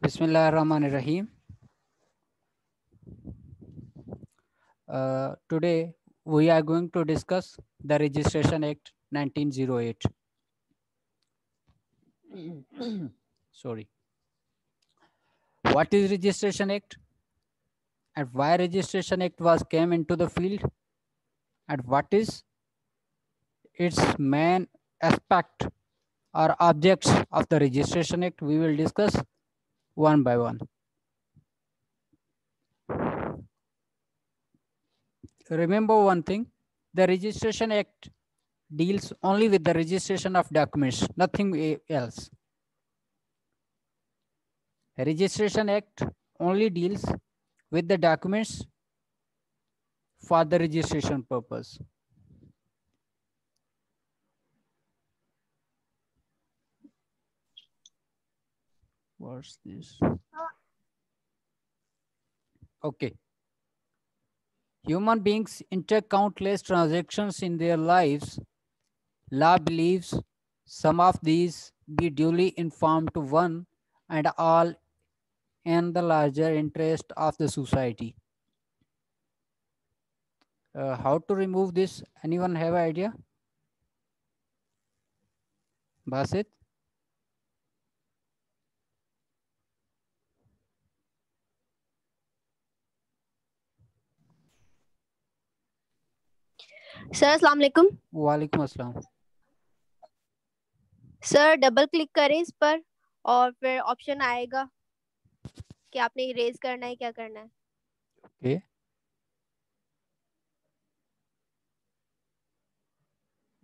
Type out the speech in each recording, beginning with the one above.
Bismillahirrahmanirrahim. Today we are going to discuss the Registration Act 1908. Sorry. What is Registration Act and why Registration Act was came into the field and what is its main aspect or objects of the Registration Act? We will discuss one by one. Remember one thing, the Registration Act deals only with the registration of documents, nothing else. Registration Act only deals with the documents for the registration purpose. What's this? Okay. Human beings enter countless transactions in their lives. Law believes some of these be duly informed to one and all in the larger interest of the society. How to remove this? Anyone have an idea? Basit? Sir अस्सलाम वालेकुम। वालेकुम अस्सलाम। Sir double click करें इस पर और फिर option आएगा कि आपने इरेज करना है, क्या करना है। ओके।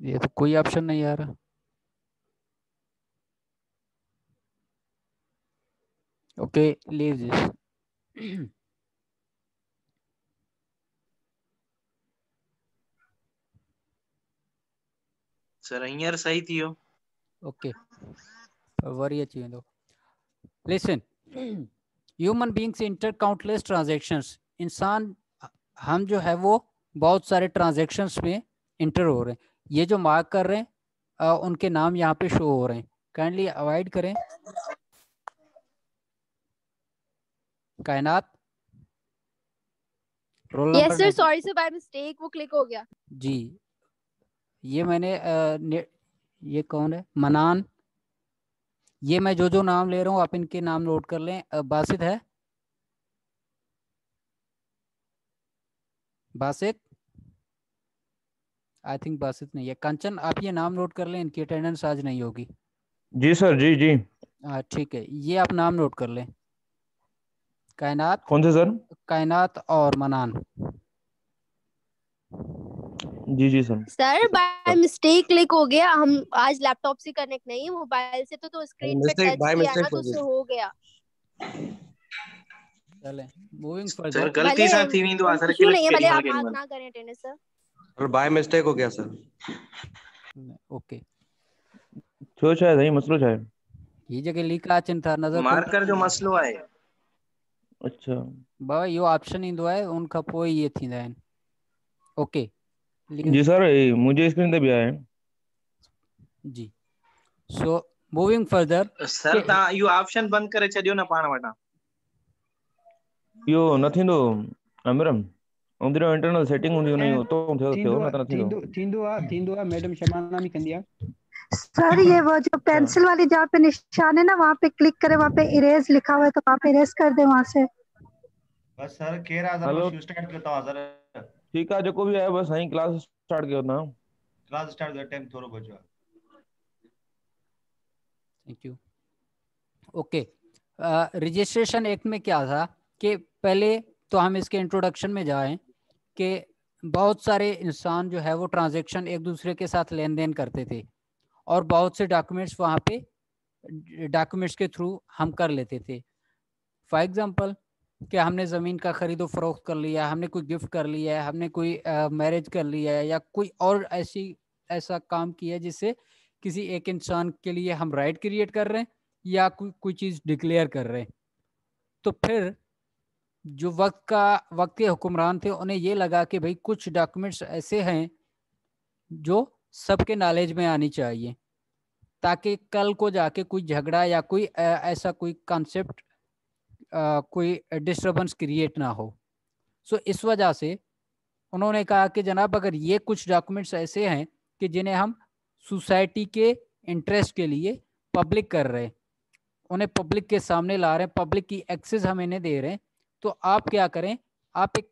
ये तो कोई ऑप्शन नहीं आ रहा। Okay, leave this. Sir here सही थियो। ओके, वरी अची वेंदो। Listen, human beings inter countless transactions. इंसान हम जो है वो बहुत सारे ट्रांजैक्शंस में इंटर हो रहे हैं। ये जो मार्क कर रहे हैं उनके नाम यहाँ पे शो हो रहे हैं, काइंडली अवॉइड करें। Kaynat, roll yes number. Sir, sorry sir, by mistake वो क्लिक हो गया जी। ये मैंने ये कौन है? मनान। ये मैं जो नाम ले रहा हूँ आप इनके नाम नोट कर लें। बासित है? बासित? आई थिंक बासित नहीं है। कंचन, आप ये नाम नोट कर लें, इनकी अटेंडेंस आज नहीं होगी। जी सर, जी जी। ठीक है, ये आप नाम नोट कर लें। कायनात। कौन से सर? कायनात और मनान। जी जी sir. Sir by mistake click हो गया। हम आज लैपटॉप से कनेक्ट नहीं है, मोबाइल से तो स्क्रीन पे टच किया ना तो उससे हो गया। चलें, मूविंग सर फर्दर। गलती से थी नहीं तो सर इशू नहीं है, क्लिक भले आप केॾी मार्क महिल। ना करें attendance sir. Sir by mistake हो गया सर। ओके, छो शायद नहीं मसलो शायद ये जगह लिखा अचनि था नज़र मार्कर जो मसलो आहे। अच्छा बाबा इहो ऑप्शन ईंदो आहे, उन खां पोइ इहे थींदा आहिनि। ओके जी सर, मुझे स्क्रीन ते भी आया है। जी। So moving further. सर तव्हां इहो ऑप्शन बंदि करे छॾियो न पाण वटां। इहो न थींदो अमरम, उंदरो इंटरनल सेटिंग हूंदी उन जो तो थियो न त न थींदो आहे मैडम शमाना भी कंदी आहे। सर ये वो जो पेंसिल वाली जहाँ पे निशान है ना, वहाँ पे क्लिक करें, वहाँ पे इरेज लिखा हुआ है तो वहाँ पे इरेज कर दे वहाँ से। बस सर केर आज़ार हेलो, शुरू स्टार्ट कयो था सर। ठीक है, जो भी है बस साईं क्लास स्टार्ट कयो था। क्लास स्टार्ट कर टाइम थोड़ो बचो आहे। Thank you. Okay, registration act में क्या था कि पहले तो हम इसके इंट्रोडक्शन में जाएं कि बहुत सारे इंसान जो है वो ट्रांजैक्शन एक दूसरे के साथ लेन देन करते थे और बहुत से डॉक्यूमेंट्स वहाँ पे डॉक्यूमेंट्स के थ्रू हम कर लेते थे। फॉर एग्जांपल कि हमने ज़मीन का खरीदो फरोख्त कर लिया, हमने कोई गिफ्ट कर लिया है, हमने कोई मैरिज कर लिया है या कोई और ऐसा काम किया जिससे किसी एक इंसान के लिए हम राइट क्रिएट कर रहे हैं या कोई चीज़ डिक्लेयर कर रहे हैं। तो फिर जो वक्त के हुक्मरान थे उन्हें ये लगा कि भाई कुछ डॉक्यूमेंट्स ऐसे हैं जो सबके नॉलेज में आनी चाहिए ताकि कल को जाके कोई झगड़ा या कोई ऐसा कोई कॉन्सेप्ट कोई डिस्टरबेंस क्रिएट ना हो। सो इस वजह से उन्होंने कहा कि जनाब अगर ये कुछ डॉक्यूमेंट्स ऐसे हैं कि जिन्हें हम सोसाइटी के इंटरेस्ट के लिए पब्लिक कर रहे हैं, उन्हें पब्लिक के सामने ला रहे हैं, पब्लिक की एक्सेस हम इन्हें दे रहे हैं, तो आप क्या करें, आप एक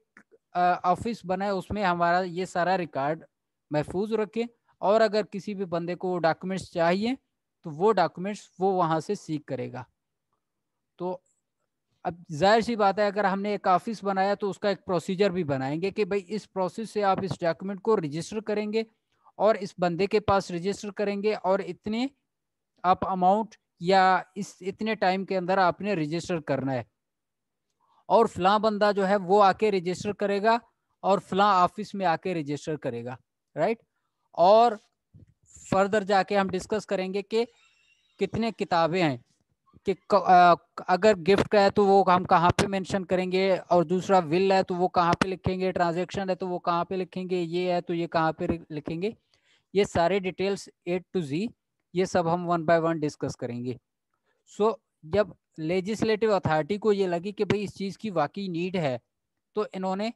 ऑफिस बनाए, उसमें हमारा ये सारा रिकॉर्ड महफूज रखें, और अगर किसी भी बंदे को डॉक्यूमेंट्स चाहिए तो वो डॉक्यूमेंट्स वो वहाँ से सीख करेगा। तो अब जाहिर सी बात है, अगर हमने एक ऑफिस बनाया तो उसका एक प्रोसीजर भी बनाएंगे कि भाई इस प्रोसेस से आप इस डॉक्यूमेंट को रजिस्टर करेंगे और इस बंदे के पास रजिस्टर करेंगे, और इतने आप अमाउंट या इस इतने टाइम के अंदर आपने रजिस्टर करना है, और फलां बंदा जो है वो आके रजिस्टर करेगा और फलां ऑफिस में आके रजिस्टर करेगा, राइट। और फर्दर जाके हम डिस्कस करेंगे कि कितने किताबें हैं, कि अगर गिफ्ट का है तो वो हम कहाँ पे मेंशन करेंगे, और दूसरा विल है तो वो कहाँ पे लिखेंगे, ट्रांजैक्शन है तो वो कहाँ पे लिखेंगे, ये है तो ये कहाँ पे लिखेंगे, ये सारे डिटेल्स A to Z ये सब हम 1 by 1 डिस्कस करेंगे। सो जब लेजिस्लेटिव अथॉरिटी को ये लगी कि भाई इस चीज़ की वाकई नीड है, तो इन्होंने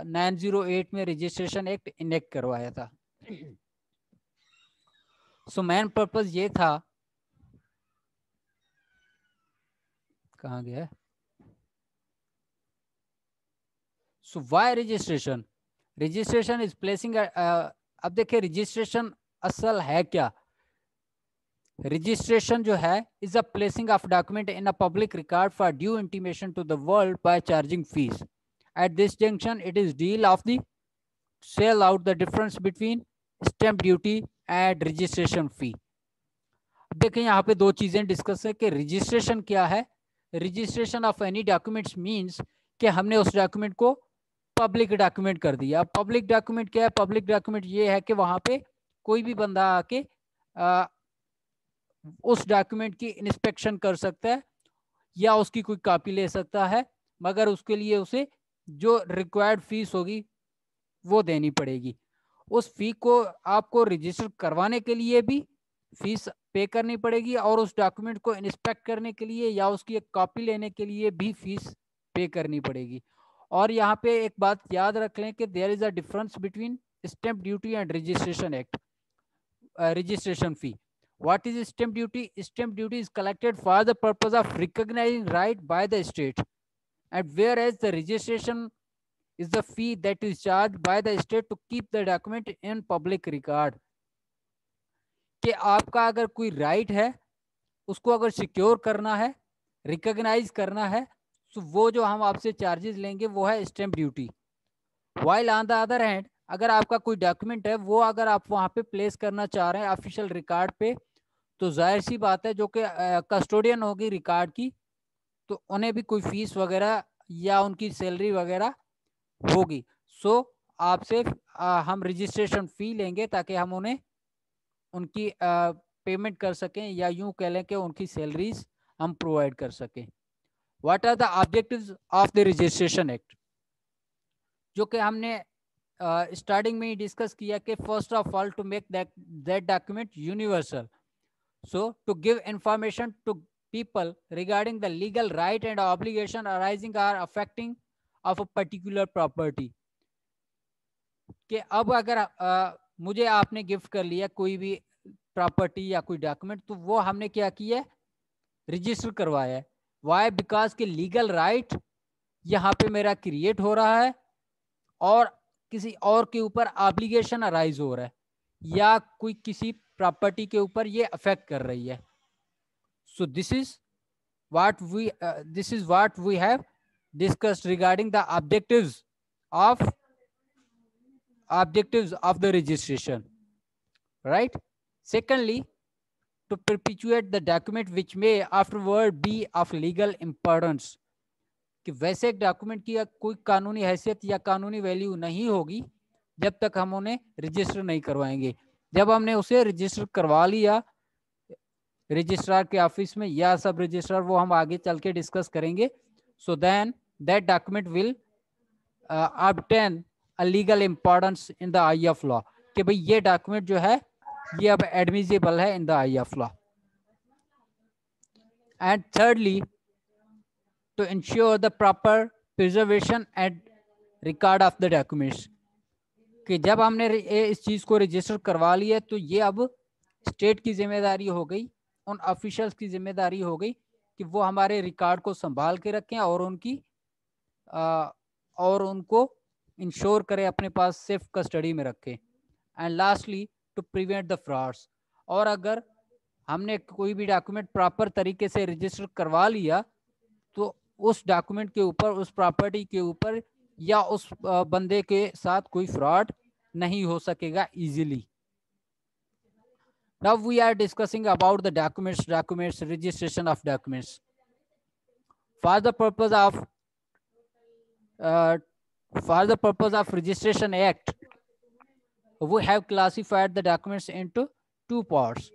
908 में रजिस्ट्रेशन एक्ट इनेक्ट करवाया था। सो मेन पर्पस ये था, कहाँ गया, so why registration, registration is placing, अब देखिए रजिस्ट्रेशन असल है क्या। रजिस्ट्रेशन जो है is a placing of document in a public record for due intimation to the world by charging fees. At this junction it is deal of the sell out the difference between stamp duty and registration fee. देखिए यहाँ पे दो चीजें discuss है कि registration क्या है। Registration of any documents means कि हमने उस डॉक्यूमेंट को पब्लिक डॉक्यूमेंट कर दिया। पब्लिक डॉक्यूमेंट क्या है, पब्लिक डॉक्यूमेंट ये है कि वहां पे कोई भी बंदा आके उस डॉक्यूमेंट की इंस्पेक्शन कर सकता है या उसकी कोई कॉपी ले सकता है, मगर उसके लिए उसे जो रिक्वायर्ड फीस होगी वो देनी पड़ेगी। उस फी को आपको रजिस्टर करवाने के लिए भी फीस पे करनी पड़ेगी, और उस डॉक्यूमेंट को इंस्पेक्ट करने के लिए या उसकी एक कॉपी लेने के लिए भी फीस पे करनी पड़ेगी। और यहाँ पे एक बात याद रख लें कि there is a difference between stamp duty and registration act, registration fee. What is stamp duty? Stamp duty is collected for the purpose of recognizing right by the state, and whereas the registration is the fee that is charged by the state to keep the document in public record. कि आपका अगर कोई right है उसको अगर secure करना है, recognise करना है, तो वो जो हम आपसे चार्जेस लेंगे वो है stamp duty. While on the other hand, अगर आपका कोई डॉक्यूमेंट है वो अगर आप वहां पे प्लेस करना चाह रहे हैं ऑफिशियल रिकॉर्ड पे, तो जाहिर सी बात है जो कि कस्टोडियन होगी रिकॉर्ड की, तो उन्हें भी कोई फीस वगैरह या उनकी सैलरी वगैरह होगी। सो आपसे हम रजिस्ट्रेशन फी लेंगे ताकि हम उन्हें उनकी पेमेंट कर सकें, या यूं कह लें कि उनकी सैलरीज हम प्रोवाइड कर सकें। What are the objectives of the registration act, जो कि हमने स्टार्टिंग में ही डिस्कस किया कि first of all to make that document universal, so to give information to people regarding the legal right and obligation arising or affecting of a particular property। कि अब अगर मुझे आपने गिफ्ट कर लिया कोई भी प्रॉपर्टी या कोई डॉक्यूमेंट, तो वो हमने क्या किया है, रजिस्टर करवाया है। वाई? बिकॉज के लीगल राइट यहाँ पे मेरा क्रिएट हो रहा है और किसी और के ऊपर ऑब्लिगेशन अराइज हो रहा है, या कोई किसी प्रॉपर्टी के ऊपर ये अफेक्ट कर रही है। So this is what we have discussed regarding the objectives of the registration, right? Secondly, to perpetuate the document which may afterward be of legal importance, कि वैसे एक डॉक्यूमेंट की कोई कानूनी हैसियत या कानूनी वैल्यू नहीं होगी जब तक हम उन्हें रजिस्टर नहीं करवाएंगे। जब हमने उसे रजिस्टर करवा लिया रजिस्ट्रार के ऑफिस में या सब रजिस्ट्रार, वो हम आगे चल के डिस्कस करेंगे, so then that document will obtain a legal importance in the eye of law, कि भाई ये डॉक्यूमेंट जो है ये अब एडमिसिबल है इन the eye of law. And thirdly, to ensure the proper preservation and record of the documents. कि जब हमने इस चीज को रजिस्टर करवा लिया तो ये अब स्टेट की जिम्मेदारी हो गई, उन ऑफिशियल्स की जिम्मेदारी हो गई कि वो हमारे रिकॉर्ड को संभाल के रखें और उनको इंश्योर करें, अपने पास सेफ कस्टडी में रखें. And lastly to prevent the frauds. और अगर हमने कोई भी डॉक्यूमेंट प्रॉपर तरीके से रजिस्टर करवा लिया तो उस डॉक्यूमेंट के ऊपर, उस प्रॉपर्टी के ऊपर या उस बंदे के साथ कोई फ्रॉड नहीं हो सकेगा easily. Now we are discussing about the documents, registration of documents. For the purpose of Registration Act, we have classified the documents into two parts.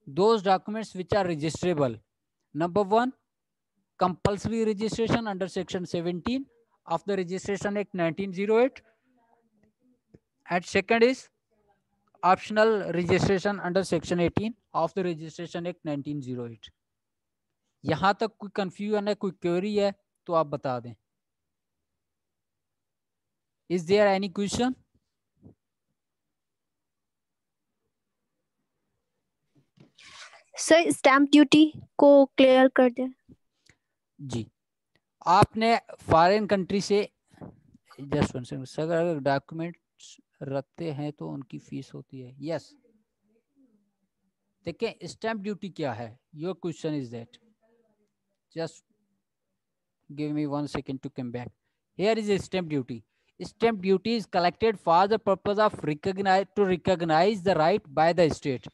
Those documents which are registrable. Number one, compulsory registration under Section 17 of the Registration Act 1908. And second is optional registration under Section 18 of the Registration Act 1908. यहाँ तक कोई confusion है, कोई query है तो आप बता दें. Is there any question? Sir stamp duty को क्लियर कर दें. जी, आपने फॉरेन कंट्री से जस्ट वन सेकंड सर, अगर डॉक्यूमेंट्स रखते हैं तो उनकी फीस होती है. यस, देखिए स्टैम्प ड्यूटी क्या है. Your question is that. Just give me 1 second to come back. Here is a stamp duty. Stamp duty is collected for the purpose of recognize the right by the state.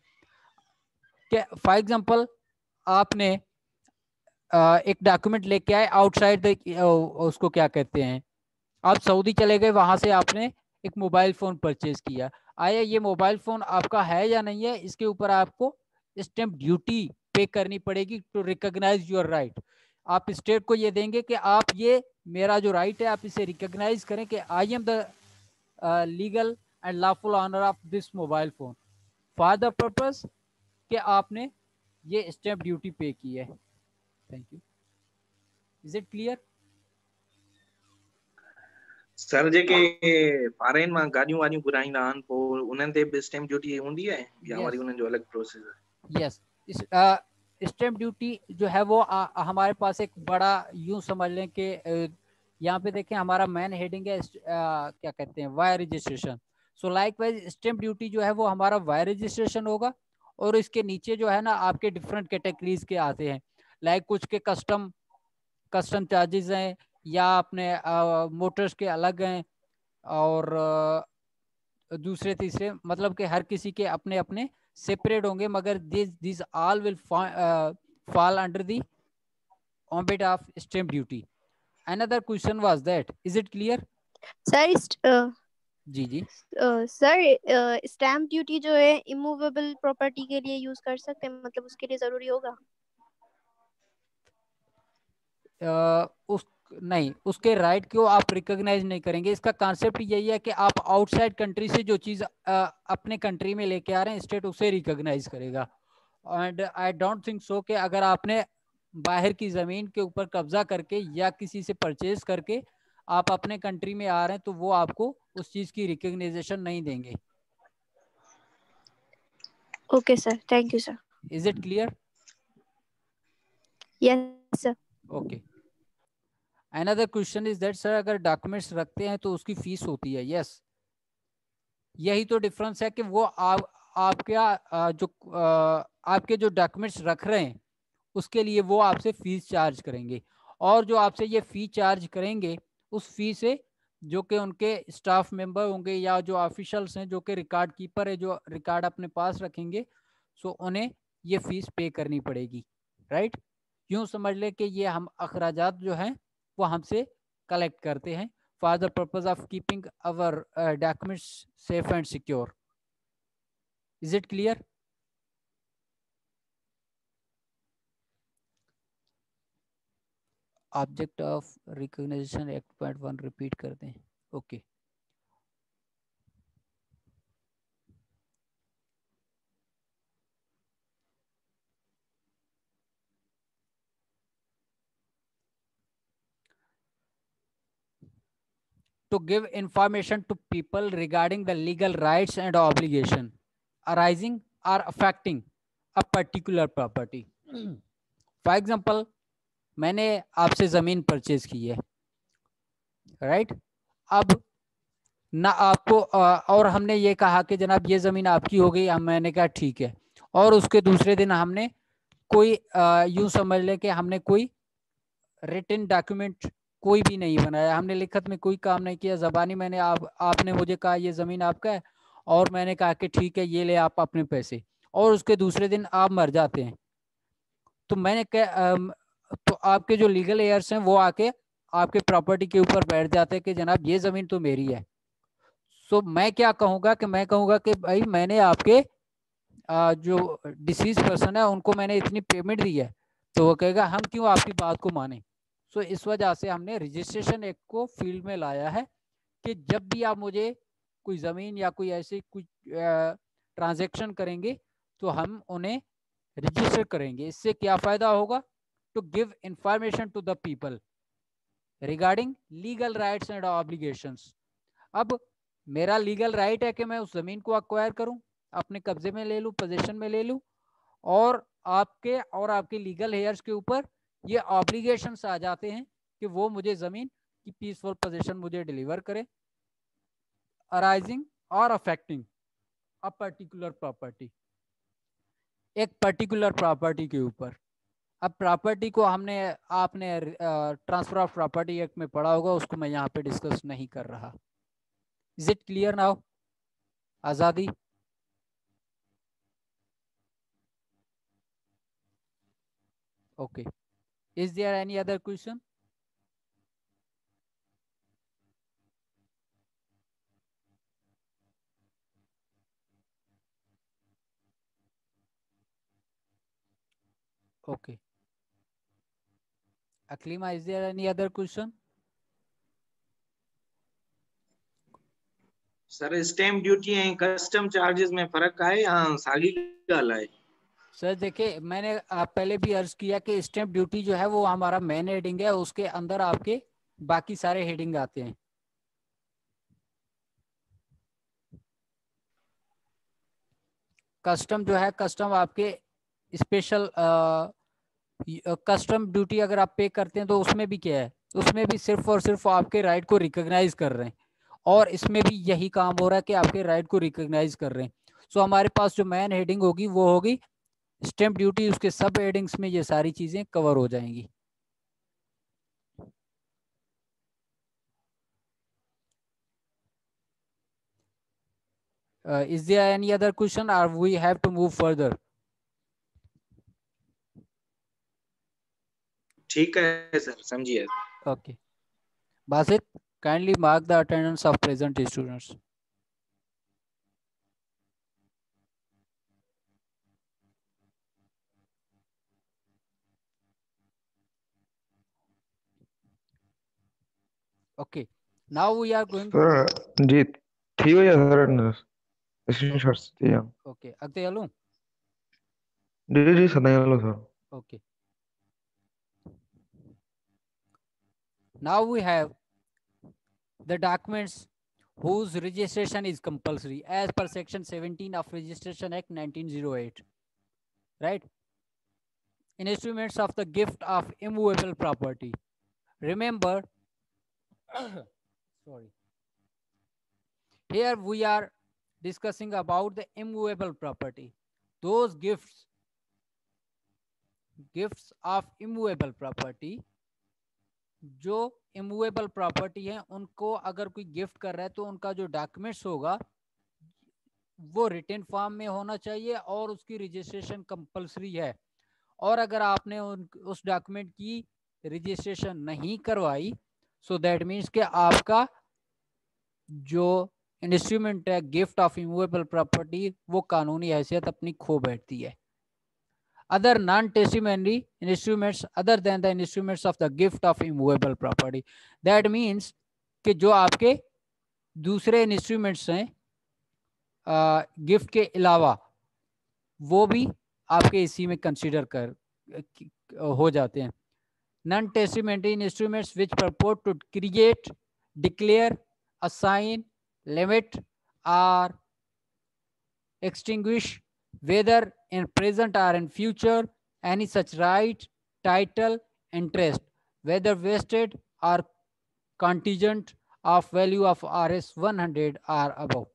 For example, आपने एक document लेके आए outside the, उसको क्या कहते हैं, आप Saudi चले गए, वहां से आपने एक मोबाइल फोन परचेज किया. आया ये मोबाइल फोन आपका है या नहीं है, इसके ऊपर आपको स्टैम्प ड्यूटी पे करनी पड़ेगी टू रिकॉग्नाइज योर राइट. आप स्टेट को ये देंगे कि आप ये मेरा जो राइट है आप इसे रिकॉग्नाइज करें कि I am the legal and lawful owner of this mobile phone for the purpose कि आपने ये स्टैम्प ड्यूटी पे की है. Thank you. Is it clear? Sir जेके फॉरेन मां गाड़ियूं वाड़ियूं घुराईंदा आहिनि पोइ उन्हनि ते बि स्टैम्प ड्यूटी हूंदी है या वरी उन्हनि जो अलग प्रोसेस है? यस, स्टैम्प ड्यूटी जो है वो हमारे पास एक बड़ा यूं समझ लें कि यहाँ पे देखें हमारा मेन हेडिंग है क्या कहते हैं, वायर रजिस्ट्रेशन. सो लाइकवाइज स्टैम्प ड्यूटी जो है वो हमारा वायर रजिस्ट्रेशन होगा और इसके नीचे जो है ना आपके डिफरेंट कैटेगरीज के आते हैं. लाइक कुछ के कस्टम चार्जेस हैं या अपने मोटर्स के अलग हैं और दूसरे तीसरे, मतलब कि हर किसी के अपने अपने सेपरेट होंगे, मगर this all will fall under the ambit of stamp duty. Another question was that, is it clear? Sir जी सर स्टैम्प ड्यूटी जो है इमूवेबल प्रॉपर्टी के लिए यूज कर सकते हैं, मतलब उसके लिए जरूरी होगा? नहीं, उसके राइट को आप रिकॉग्नाइज नहीं करेंगे. इसका कॉन्सेप्ट यही है कि आप आउटसाइड कंट्री से जो चीज अपने कंट्री में लेके आ रहे हैं स्टेट उसे रिकॉग्नाइज करेगा. And I don't think so कि अगर आपने बाहर की जमीन के ऊपर कब्जा करके या किसी से परचेज करके आप अपने कंट्री में आ रहे हैं तो वो आपको उस चीज की रिकॉग्नाइजेशन नहीं देंगे. Okay sir, thank you sir. Is it clear? Yes sir. Okay. Another question is that sir अगर डॉक्यूमेंट्स रखते हैं तो उसकी फीस होती है. यस, यही तो डिफरेंस है कि वो आपके जो डॉक्यूमेंट्स रख रहे हैं उसके लिए वो आपसे फीस चार्ज करेंगे और जो आपसे ये फी चार्ज करेंगे उस फी से जो कि उनके स्टाफ मेंबर होंगे या जो ऑफिशियल्स हैं जो कि रिकॉर्ड कीपर है जो रिकॉर्ड अपने पास रखेंगे, सो उन्हें ये फीस पे करनी पड़ेगी. राइट? यूं समझ ले कि ये हम अखराजात जो हैं वो हमसे कलेक्ट करते हैं for the purpose of keeping our documents safe and secure. Is it clear? Object of recognition act point 1 repeat कर दें. Okay. to give information to people regarding the legal rights and obligation arising or affecting a particular property. For example, मैंने आपसे जमीन purchase की है, right? अब ना आपको और हमने ये कहा कि जनाब ये जमीन आपकी हो गई, मैंने कहा ठीक है, और उसके दूसरे दिन हमने कोई यूं समझ ले कि हमने कोई रिटन डॉक्यूमेंट कोई भी नहीं बनाया, हमने लिखत में कोई काम नहीं किया, जबानी मैंने आपने मुझे कहा ये जमीन आपका है और मैंने कहा कि ठीक है ये ले आप अपने पैसे, और उसके दूसरे दिन आप मर जाते हैं, तो मैंने तो आपके जो लीगल एयर्स हैं वो आके आपके प्रॉपर्टी के ऊपर बैठ जाते हैं कि जनाब ये जमीन तो मेरी है। सो मैं क्या कहूँगा कि मैं कहूँगा कि भाई मैंने आपके जो डिसीज पर्सन है उनको मैंने इतनी पेमेंट दी है, तो वो कहेगा हम क्यों आपकी बात को माने। सो इस वजह से हमने रजिस्ट्रेशन एक्ट को फील्ड में लाया है कि जब भी आप मुझे कोई ज़मीन या कोई ऐसी कुछ ट्रांजैक्शन करेंगे तो हम उन्हें रजिस्टर करेंगे। इससे क्या फ़ायदा होगा? To give information to the people regarding legal rights and obligations. अब मेरा लीगल राइट है कि मैं उस ज़मीन को अक्वायर करूं, अपने कब्जे में ले लूं, पोजीशन में ले लूं, और आपके लीगल हेयर्स के ऊपर ये ऑब्लिगेशंस आ जाते हैं कि वो मुझे ज़मीन की पीसफुल पोजीशन मुझे डिलीवर करे, अराइजिंग और अफेक्टिंग अ पर्टिकुलर प्रॉपर्टी, एक पर्टिकुलर प्रॉपर्टी के ऊपर। अब प्रॉपर्टी को आपने ट्रांसफर ऑफ प्रॉपर्टी एक्ट में पढ़ा होगा, उसको मैं यहाँ पे डिस्कस नहीं कर रहा। Is it clear now Azadi? Okay, is there any other question? Okay. Aklima, is there any other question? Sir stamp duty and custom charges में फर्क है या सागी ॻाल्हि आहे? सर देखिए, मैंने पहले भी अर्ज किया कि स्टैम्प ड्यूटी जो है वो हमारा मेन हेडिंग है, उसके अंदर आपके बाकी सारे हेडिंग आते हैं। कस्टम जो है, कस्टम आपके स्पेशल कस्टम ड्यूटी अगर आप पे करते हैं तो उसमें भी क्या है, उसमें भी सिर्फ और सिर्फ आपके राइट को रिकॉग्नाइज कर रहे हैं, और इसमें भी यही काम हो रहा है कि आपके राइट को रिकॉग्नाइज कर रहे हैं। सो हमारे पास जो मेन हेडिंग होगी वो होगी स्टैम्प ड्यूटी, उसके सब हेडिंग्स में ये सारी चीजें कवर हो जाएंगी। Is there any other question or we have to move further? ठीक है सर, समझिए। Okay. Basit, kindly mark the attendance of present students. Okay. Now we are going. Sir, जी ठीक हो या सर? स्क्रीनशॉट्स दिया। Okay. अगते चलूं? जी सदाई वाला sir. Okay. Now we have the documents whose registration is compulsory as per section 17 of Registration Act 1908, right? Instruments of the gift of immovable property. Remember, sorry, here we are discussing about the immovable property, those gifts of immovable property, जो immovable property है उनको अगर कोई gift कर रहा है तो उनका जो डॉक्यूमेंट्स होगा वो रिटन फॉर्म में होना चाहिए और उसकी रजिस्ट्रेशन कंपलसरी है। और अगर आपने उस डॉक्यूमेंट की रजिस्ट्रेशन नहीं करवाई, सो दैट मीन्स कि आपका जो इंस्ट्रूमेंट है गिफ्ट ऑफ इमूवेबल प्रॉपर्टी वो कानूनी हैसियत अपनी खो बैठती है। Other non-testimony instruments other than the instruments of the gift of immovable property. That means कि जो आपके दूसरे इंस्ट्रूमेंट्स हैं गिफ्ट के अलावा वो भी आपके इसी में कंसीडर हो जाते हैं। Non-testamentary instruments which purport to create, declare assign, limit, or extinguish, whether in present or in future, any such right, title, interest, whether vested or contingent of value of RS 100 or above.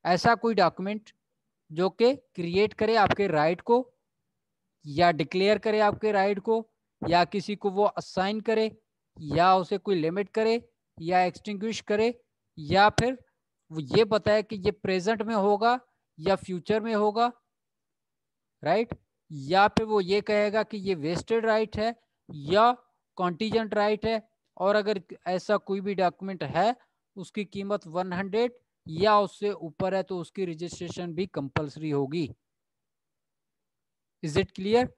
ऐसा कोई document जो कि create करे आपके right को, या declare करे आपके राइट को, या किसी को वो असाइन करे, या उसे कोई लिमिट करे, या एक्सटिंग्विश करे, या फिर वो ये बताए कि ये प्रेजेंट में होगा या फ्यूचर में होगा, राइट, या फिर वो ये कहेगा कि ये वेस्टेड राइट है या कॉन्टीजेंट राइट है, और अगर ऐसा कोई भी डॉक्यूमेंट है उसकी कीमत 100 या उससे ऊपर है तो उसकी रजिस्ट्रेशन भी कंपल्सरी होगी. Is it clear?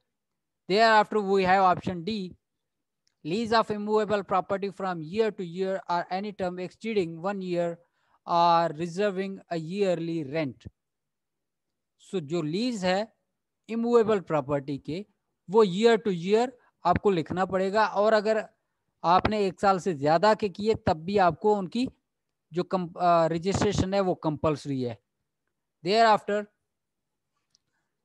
Thereafter we have option D, lease of immovable property from year to year or any term exceeding 1 year or reserving a yearly rent. So जो लीज है इमूवेबल प्रॉपर्टी के वो year two year आपको लिखना पड़ेगा, और अगर आपने 1 साल से ज्यादा के किए तब भी आपको उनकी जो रजिस्ट्रेशन है वो कंपल्सरी है. Thereafter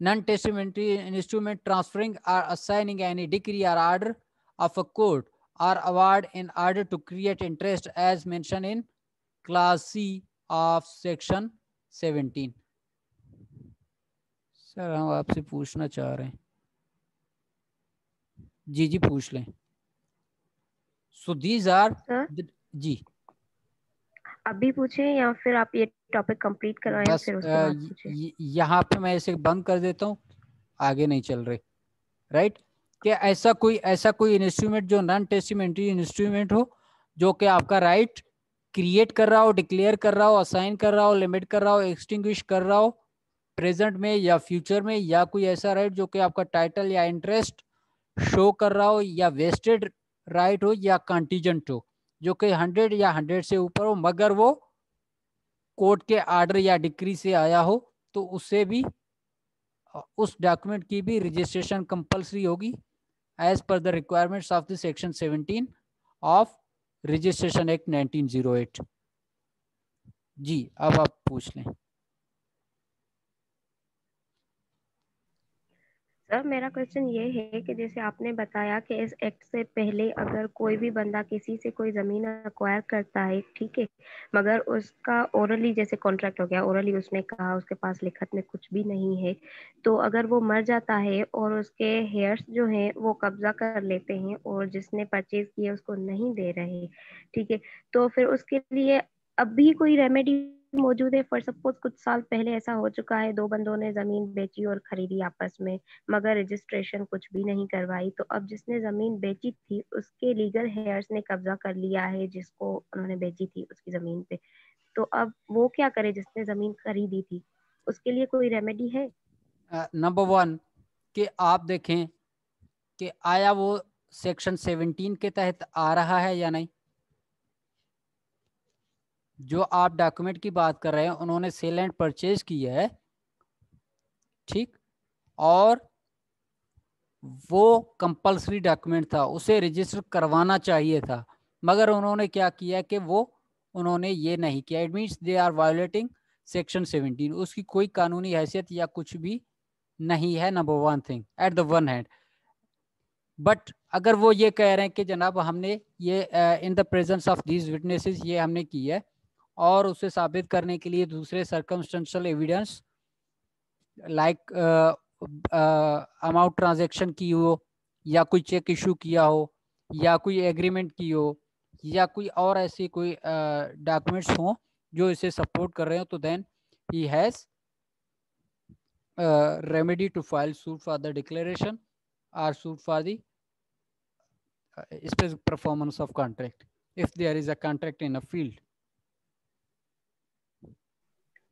non-testamentary instrument transferring or assigning any decree or order of a court or award in order to create interest as mentioned in clause C of section 17. Sir हम आपसे पूछना चाह रहे हैं. जी पूछ लें. So these are जी अभी पूछे या फिर आप ये टॉपिक कंप्लीट करवाएं फिर उसके बाद पूछें. यहाँ पे मैं इसे बंद कर देता हूँ, आगे नहीं चल रहे, राइट. कि ऐसा कोई इंस्ट्रूमेंट जो नॉन टेस्टिमेंटरी इंस्ट्रूमेंट हो जो कि आपका राइट क्रिएट कर रहा हो, डिक्लेयर कर रहा हो, असाइन कर रहा हो, लिमिट कर रहा हो, एक्सटिंग्विश कर रहा हो प्रेजेंट में या फ्यूचर में, या कोई ऐसा राइट जो कि आपका टाइटल या इंटरेस्ट शो कर रहा हो, या वेस्टेड राइट हो या कॉन्टीजेंट हो जो कि 100 या 100 से ऊपर हो, मगर वो कोर्ट के आर्डर या डिक्री से आया हो, तो उससे भी उस डॉक्यूमेंट की भी रजिस्ट्रेशन कंपल्सरी होगी as per the requirements of the section 17 of registration act 1908. जी अब आप पूछ लें. सर मेरा क्वेश्चन ये है कि जैसे आपने बताया कि इस एक्ट से पहले अगर कोई भी बंदा किसी से कोई जमीन अक्वायर करता है, ठीक है, मगर उसका ओरली जैसे कॉन्ट्रैक्ट हो गया, ओरली उसने कहा, उसके पास लिखत में कुछ भी नहीं है, तो अगर वो मर जाता है और उसके हेयर्स जो हैं वो कब्जा कर लेते हैं और जिसने परचेज किया उसको नहीं दे रहे, ठीक है, तो फिर उसके लिए अभी कोई रेमेडी मौजूद है? फॉर सपोज कुछ साल पहले ऐसा हो चुका है, 2 बंदों ने जमीन बेची और खरीदी आपस में, मगर रजिस्ट्रेशन कुछ भी नहीं करवाई, तो अब जिसने जमीन बेची थी उसके लीगल हेयर्स ने कब्जा कर लिया है जिसको उन्होंने बेची थी उसकी जमीन पे, तो अब वो क्या करे जिसने जमीन खरीदी थी? उसके लिए कोई रेमेडी है? नंबर 1 कि आप देखें कि आया वो सेक्शन 17 के तहत आ रहा है या नहीं. जो आप डॉक्यूमेंट की बात कर रहे हैं उन्होंने सेल एंड परचेज किया है, ठीक, और वो कंपल्सरी डॉक्यूमेंट था, उसे रजिस्टर करवाना चाहिए था, मगर उन्होंने क्या किया कि वो उन्होंने ये नहीं किया. It means they are violating section 17. उसकी कोई कानूनी हैसियत या कुछ भी नहीं है. Number 1 thing at the one hand. But अगर वो ये कह रहे हैं कि जनाब हमने ये in the presence of these witnesses ये हमने की है, और उसे साबित करने के लिए दूसरे circumstantial evidence like amount transaction की हो, या कोई चेक इशू किया हो, या कोई एग्रीमेंट की हो, या कोई और ऐसी कोई डॉक्यूमेंट्स हो जो इसे सपोर्ट कर रहे हो, तो then he has remedy to file suit for the declaration or suit for the specific performance of contract if there is a contract in a field.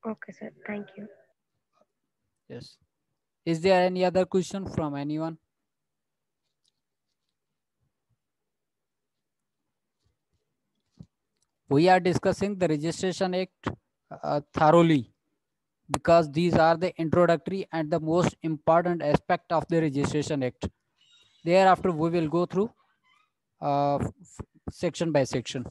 Okay sir, thank you. Yes. Is there any other question from anyone? We are discussing the Registration Act thoroughly because these are the introductory and the most important aspect of the Registration Act. Thereafter, we will go through section by section.